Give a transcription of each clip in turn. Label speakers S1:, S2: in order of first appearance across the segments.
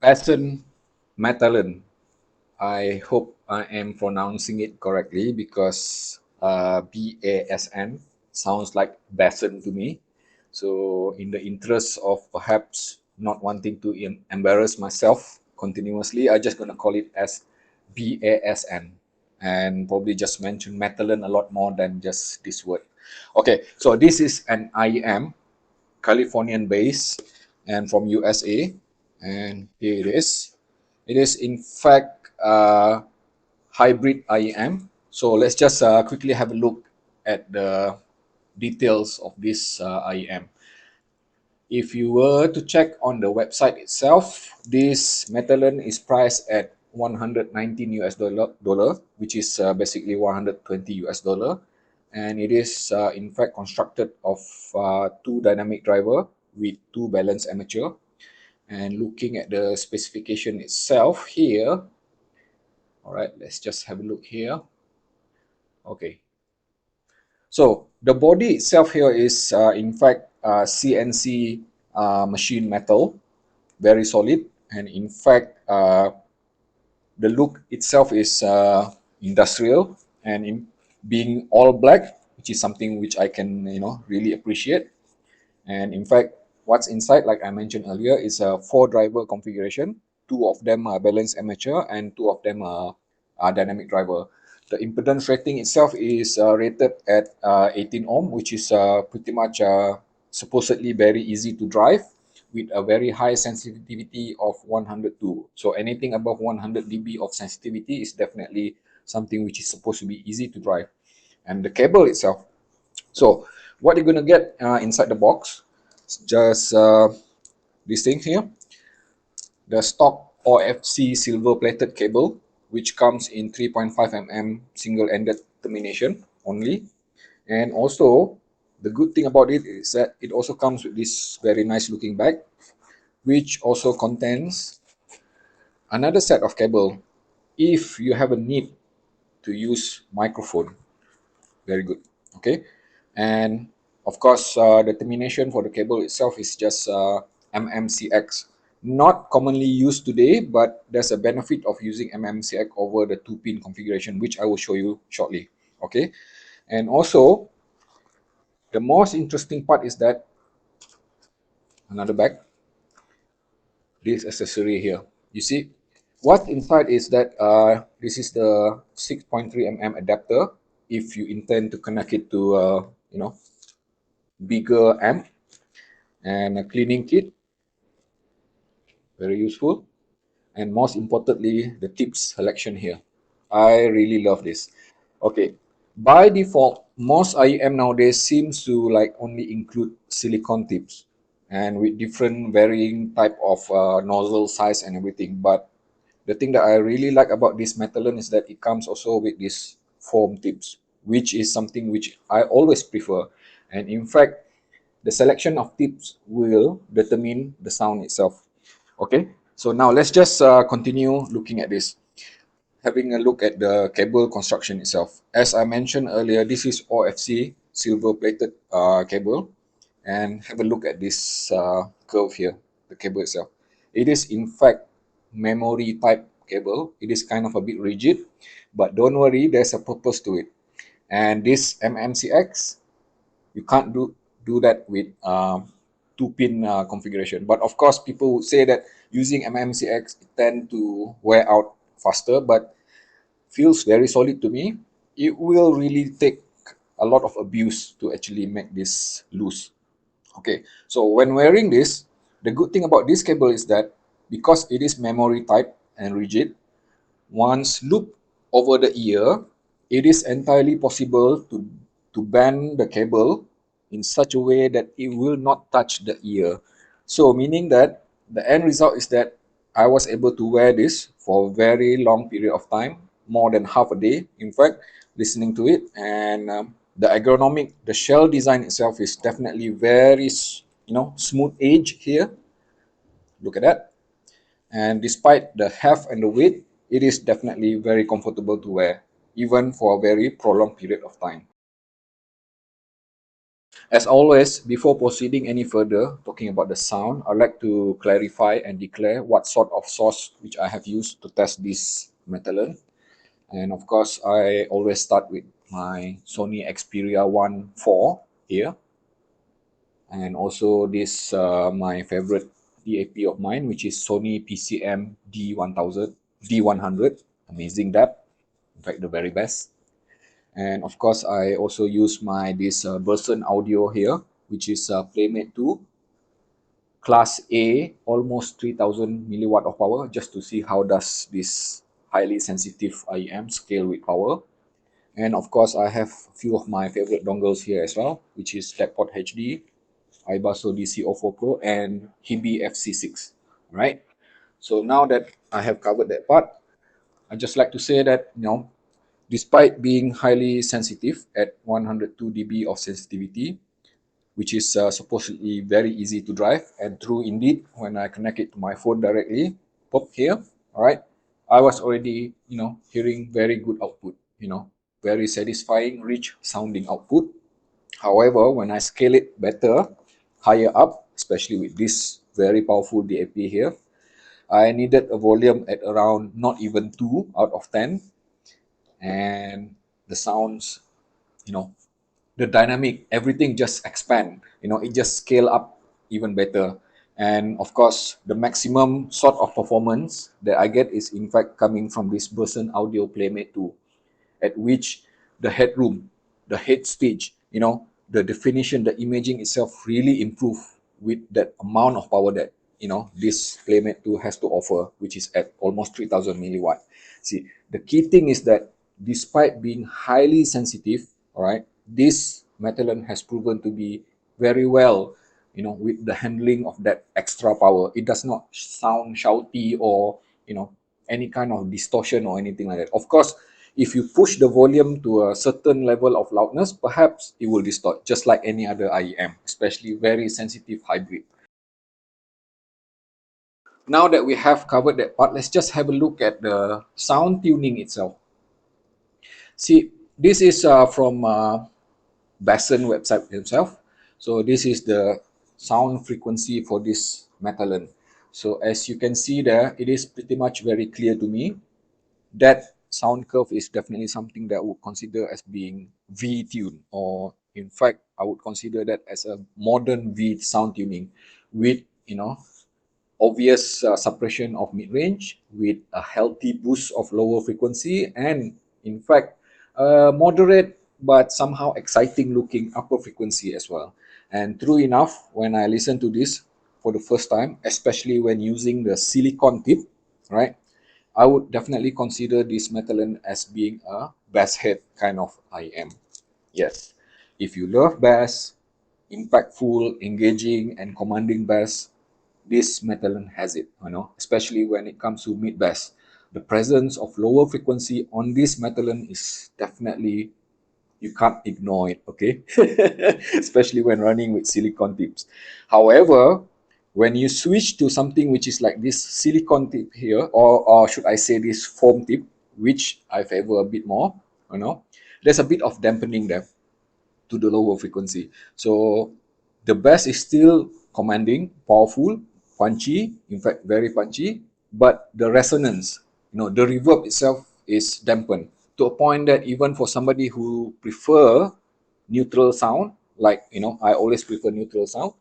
S1: BASN Metalen. I hope I am pronouncing it correctly because BASN sounds like BASN to me. So in the interest of perhaps not wanting to embarrass myself continuously, I'm just going to call it as BASN and probably just mention Metalen a lot more than just this word. Okay, so this is an IEM, Californian based and from USA, and here it is. It is in fact hybrid IEM. So let's just quickly have a look at the details of this IEM. If you were to check on the website itself, this Metalen is priced at 119 US dollar, which is basically 120 US dollar, and it is in fact constructed of two dynamic driver with two balanced armature. And looking at the specification itself here, all right, let's just have a look here. Okay, so the body itself here is in fact CNC machine metal, very solid, and in fact the look itself is industrial, and in being all black, which is something which I can really appreciate. And in fact, what's inside, like I mentioned earlier, is a 4-driver configuration. Two of them are balanced armature and two of them are dynamic driver. The impedance rating itself is rated at 18 ohm, which is pretty much supposedly very easy to drive with a very high sensitivity of 102. So anything above 100 dB of sensitivity is definitely something which is supposed to be easy to drive. And the cable itself, so what you're going to get inside the box is just this thing here, the stock OFC silver plated cable, which comes in 3.5 mm single-ended termination only. And also, the good thing about it is that it also comes with this very nice looking bag, which also contains another set of cable if you have a need to use microphone. Very good. Okay, and of course the termination for the cable itself is just MMCX, not commonly used today, but there's a benefit of using MMCX over the 2-pin configuration, which I will show you shortly. Okay, and also the most interesting part is that another bag, this accessory here, you see what's inside is that this is the 6.3 mm adapter if you intend to connect it to bigger amp, and a cleaning kit, very useful, and most importantly the tips selection here. I really love this. Okay, by default most IEM nowadays seems to like only include silicone tips and with different varying type of nozzle size and everything, but the thing that I really like about this Metalen is that it comes also with this foam tips, which is something which I always prefer. And in fact, the selection of tips will determine the sound itself. Okay, so now let's just continue looking at this, having a look at the cable construction itself. As I mentioned earlier, this is OFC silver plated cable, and have a look at this curve here, the cable itself. It is in fact memory type cable. It is kind of a bit rigid, but don't worry, there's a purpose to it. And this MMCX, you can't do that with 2-pin configuration. But of course, people would say that using MMCX tend to wear out faster, but feels very solid to me. It will really take a lot of abuse to actually make this loose. Okay, so when wearing this, the good thing about this cable is that because it is memory type and rigid, once looped over the ear, it is entirely possible to bend the cable in such a way that it will not touch the ear. So meaning that the end result is that I was able to wear this for a very long period of time, more than half a day, in fact, listening to it. And the ergonomic, the shell design itself is definitely very, smooth edge here. Look at that. And despite the heft and the weight, it is definitely very comfortable to wear, even for a very prolonged period of time. As always, before proceeding any further, talking about the sound, I'd like to clarify and declare what sort of source which I have used to test this Metalen. And of course, I always start with my Sony Xperia 1 4 here. And also this my favorite DAP of mine, which is Sony PCM D1000, D100. Amazing depth, in fact the very best. And of course, I also use my this BASN audio here, which is Playmate 2 class A, almost 3000 milliwatt of power, just to see how does this highly sensitive IEM scale with power. And of course, I have a few of my favorite dongles here as well, which is Tacpot HD, iBasso DC04 Pro, and Hibi FC6. Right. So now that I have covered that part, I just like to say that despite being highly sensitive at 102 dB of sensitivity, which is supposedly very easy to drive, and true indeed, when I connect it to my phone directly, pop here, all right, I was already, hearing very good output, very satisfying, rich sounding output. However, when I scale it better, higher up, especially with this very powerful DAP here, I needed a volume at around not even 2 out of 10, and the sounds, you know, the dynamic, everything just expand, it just scale up even better. And of course, the maximum sort of performance that I get is in fact coming from this BASN Audio Playmate 2, at which the headroom, the head stage, the definition, the imaging itself really improve with that amount of power that this Playmate 2 has to offer, which is at almost 3000 milliwatt. See, the key thing is that despite being highly sensitive, all right, this Metalen has proven to be very well, with the handling of that extra power. It does not sound shouty or any kind of distortion or anything like that. Of course, if you push the volume to a certain level of loudness, perhaps it will distort, just like any other IEM, especially very sensitive hybrid. Now that we have covered that part, let's just have a look at the sound tuning itself. See, this is from BASN website itself. So this is the sound frequency for this Metalen. So as you can see there, it is pretty much very clear to me. That sound curve is definitely something that I would consider as being V-tune, or in fact, I would consider that as a modern V sound tuning with, obvious suppression of mid-range, with a healthy boost of lower frequency, and in fact, moderate but somehow exciting looking upper frequency as well. And true enough, when I listen to this for the first time, especially when using the silicon tip, right, I would definitely consider this Metalen as being a bass head kind of IM. Yes, if you love bass, impactful, engaging, and commanding bass, this Metalen has it, especially when it comes to mid bass. The presence of lower frequency on this Metalen is definitely, you can't ignore it, okay? Especially when running with silicon tips. However, when you switch to something which is like this silicon tip here, or should I say this foam tip, which I favor a bit more, there's a bit of dampening there to the lower frequency. So the bass is still commanding, powerful, punchy, in fact very punchy, but the resonance, the reverb itself is dampened to a point that even for somebody who prefer neutral sound, like I always prefer neutral sound,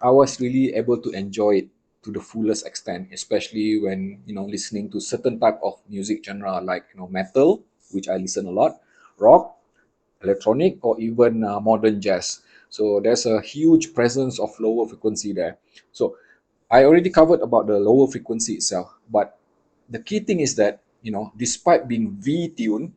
S1: I was really able to enjoy it to the fullest extent, especially when listening to certain type of music genre like metal, which I listen a lot, rock, electronic, or even modern jazz. So there's a huge presence of lower frequency there. So I already covered about the lower frequency itself, but the key thing is that despite being V-tuned,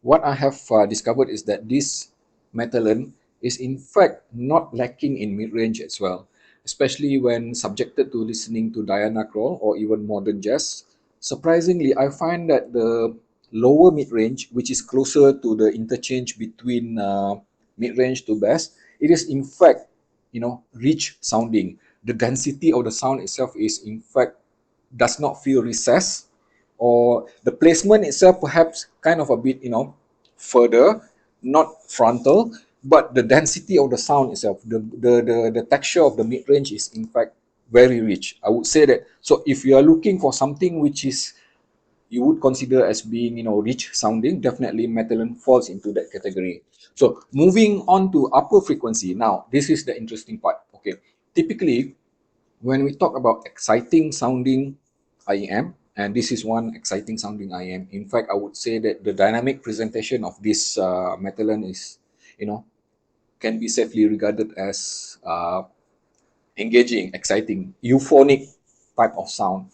S1: what I have discovered is that this Metalen is in fact not lacking in mid-range as well, especially when subjected to listening to Diana Krall or even modern jazz. Surprisingly, I find that the lower mid-range, which is closer to the interchange between mid-range to bass, it is in fact rich sounding. The density of the sound itself is in fact does not feel recessed, or the placement itself perhaps kind of a bit further, not frontal, but the density of the sound itself, the texture of the mid-range is in fact very rich. I would say that. So if you are looking for something which is you would consider as being, rich sounding, definitely Metalen falls into that category. So moving on to upper frequency. Now, this is the interesting part. Okay, typically when we talk about exciting sounding IEM, and this is one exciting sounding IEM. In fact, I would say that the dynamic presentation of this Metalen is, can be safely regarded as engaging, exciting, euphonic type of sound.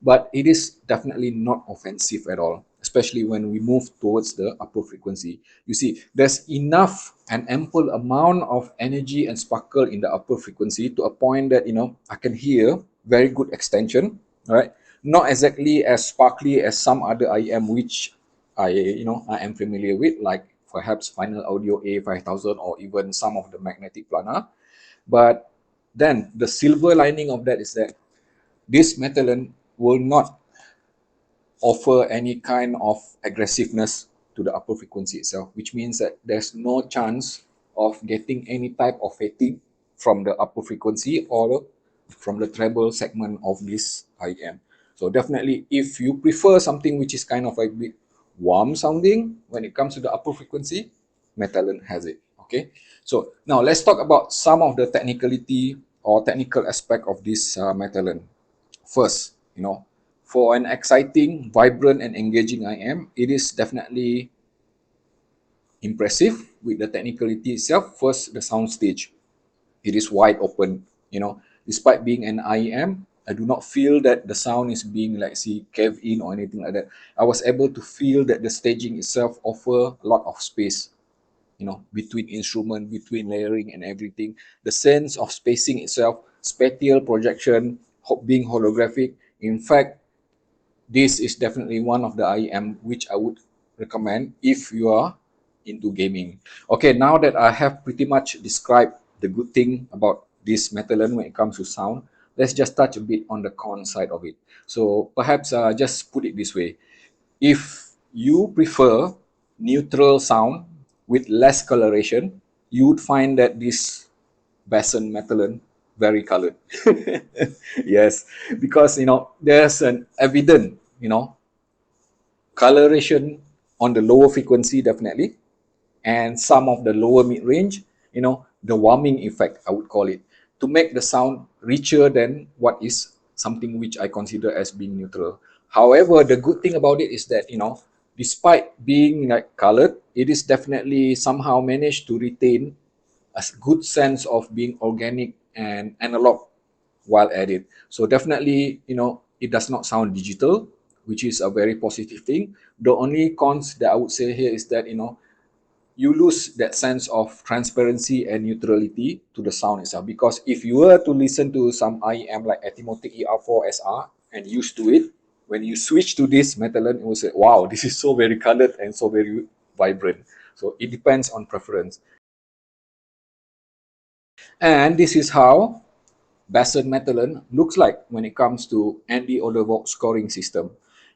S1: But it is definitely not offensive at all, especially when we move towards the upper frequency. You see, there's enough and ample amount of energy and sparkle in the upper frequency to a point that, I can hear very good extension, right? Not exactly as sparkly as some other IM which I am familiar with, like perhaps Final Audio A5000 or even some of the magnetic planar. But then the silver lining of that is that this Metalen will not offer any kind of aggressiveness to the upper frequency itself, which means that there's no chance of getting any type of fatigue from the upper frequency or from the treble segment of this IM. So definitely, if you prefer something which is kind of a bit warm sounding when it comes to the upper frequency, Metalen has it. Okay, so now let's talk about some of the technicality or technical aspect of this Metalen. First, for an exciting, vibrant, and engaging IM, it is definitely impressive with the technicality itself. First, the sound stage. It is wide open. Despite being an IM, I do not feel that the sound is being like caved in or anything like that. I was able to feel that the staging itself offer a lot of space, between instrument, between layering and everything. The sense of spacing itself, spatial projection, being holographic. In fact, this is definitely one of the IM which I would recommend if you are into gaming. Okay, now that I have pretty much described the good thing about this Metalen when it comes to sound, let's just touch a bit on the con side of it. So perhaps just put it this way. If you prefer neutral sound with less coloration, you would find that this BASN Metalen very colored. Yes, because there's an evident coloration on the lower frequency definitely, and some of the lower mid range, the warming effect I would call it, to make the sound richer than what is something which I consider as being neutral. However, the good thing about it is that despite being like colored, it is definitely somehow managed to retain a good sense of being organic and analog while at it. So definitely, it does not sound digital, which is a very positive thing. The only cons that I would say here is that, you lose that sense of transparency and neutrality to the sound itself. Because if you were to listen to some IEM like ATOMOS ER4 SR and used to it, when you switch to this Metalen, it will say, wow, this is so very colored and so very vibrant. So it depends on preference. And this is how BASN Metalen looks like when it comes to Andy Odervog scoring system.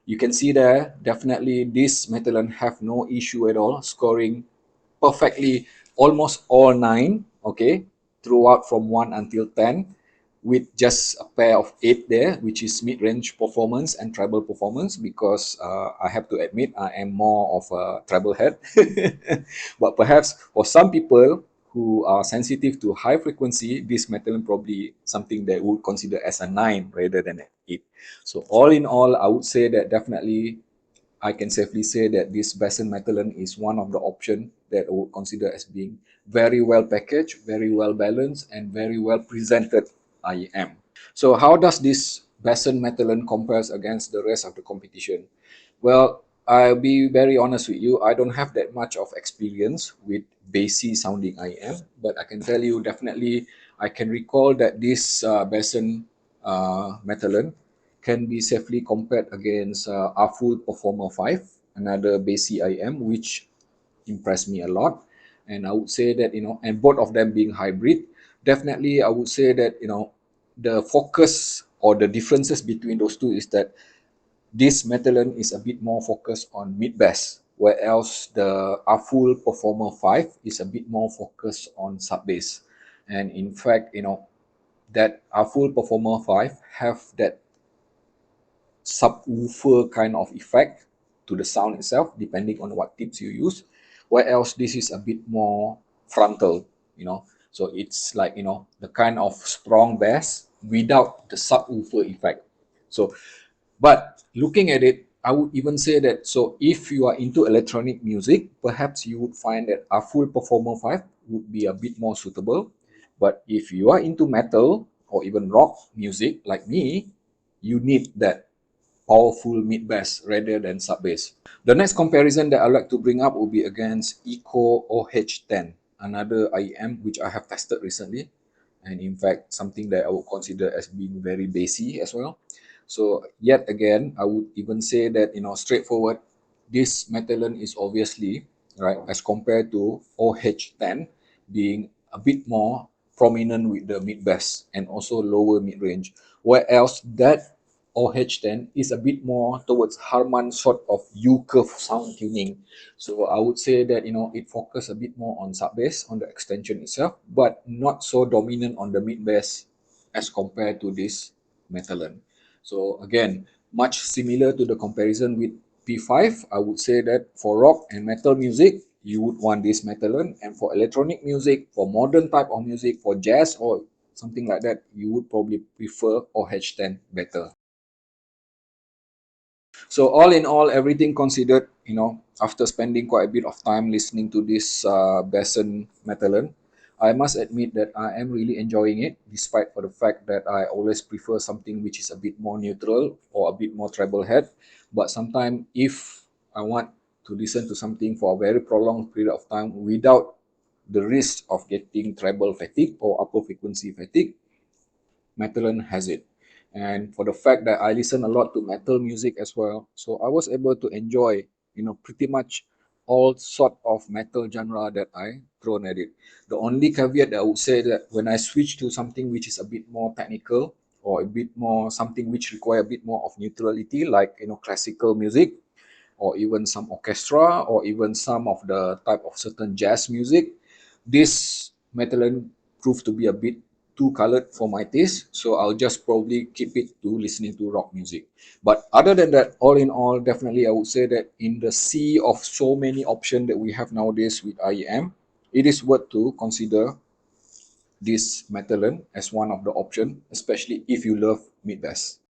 S1: You can see there, definitely this Metalen have no issue at all, scoring perfectly almost all 9, okay, throughout from 1 until 10, with just a pair of 8 there, which is mid-range performance and treble performance, because I have to admit I am more of a treble head. But perhaps for some people who are sensitive to high frequency, this metal probably something that would consider as a 9 rather than an 8. So all in all, I would say that definitely I can safely say that this BASN Metalen is one of the options that I would consider as being very well packaged, very well balanced, and very well presented IEM. So how does this BASN Metalen compares against the rest of the competition? Well, I'll be very honest with you. I don't have that much of experience with bassy sounding IEM, but I can tell you definitely I can recall that this BASN Metalen can be safely compared against Full Performer 5, another bassy IM, which impressed me a lot. And I would say that, and both of them being hybrid, definitely I would say that, the focus or the differences between those two is that this Metalen is a bit more focused on mid bass, where else the full Performer 5 is a bit more focused on sub bass. And in fact, that full Performer 5 have that subwoofer kind of effect to the sound itself, depending on what tips you use. Where else this is a bit more frontal, so it's like the kind of strong bass without the subwoofer effect. So, but looking at it, I would even say that, so if you are into electronic music, perhaps you would find that a full Performer 5 would be a bit more suitable. But if you are into metal or even rock music like me, you need that powerful mid bass rather than sub bass. The next comparison that I'd like to bring up will be against Eco OH10, another IEM which I have tested recently, and in fact something that I would consider as being very bassy as well. So yet again, I would even say that, straightforward, this Metalen is obviously, right, as compared to OH10, being a bit more prominent with the mid bass and also lower mid range, whereas that OH10 is a bit more towards Harman sort of U curve sound tuning. So I would say that, it focuses a bit more on sub bass on the extension itself, but not so dominant on the mid bass as compared to this Metalen. So again, much similar to the comparison with P5, I would say that for rock and metal music, you would want this Metalen, and for electronic music, for modern type of music, for jazz or something like that, you would probably prefer OH10 better. So all in all, everything considered, after spending quite a bit of time listening to this BASN Metalen, I must admit that I am really enjoying it, despite for the fact that I always prefer something which is a bit more neutral or a bit more treble head. But sometimes if I want to listen to something for a very prolonged period of time without the risk of getting treble fatigue or upper frequency fatigue, Metalen has it. And for the fact that I listen a lot to metal music as well, so I was able to enjoy, pretty much all sort of metal genre that I thrown at it. The only caveat that I would say that when I switch to something which is a bit more technical or a bit more something which require a bit more of neutrality, like classical music, or even some orchestra, or even some of the type of certain jazz music, this Metalen proved to be a bit too colored for my taste, so I'll just probably keep it to listening to rock music. But other than that, all in all, definitely I would say that in the sea of so many options that we have nowadays with IEM, it is worth to consider this Metalen as one of the options, especially if you love mid bass.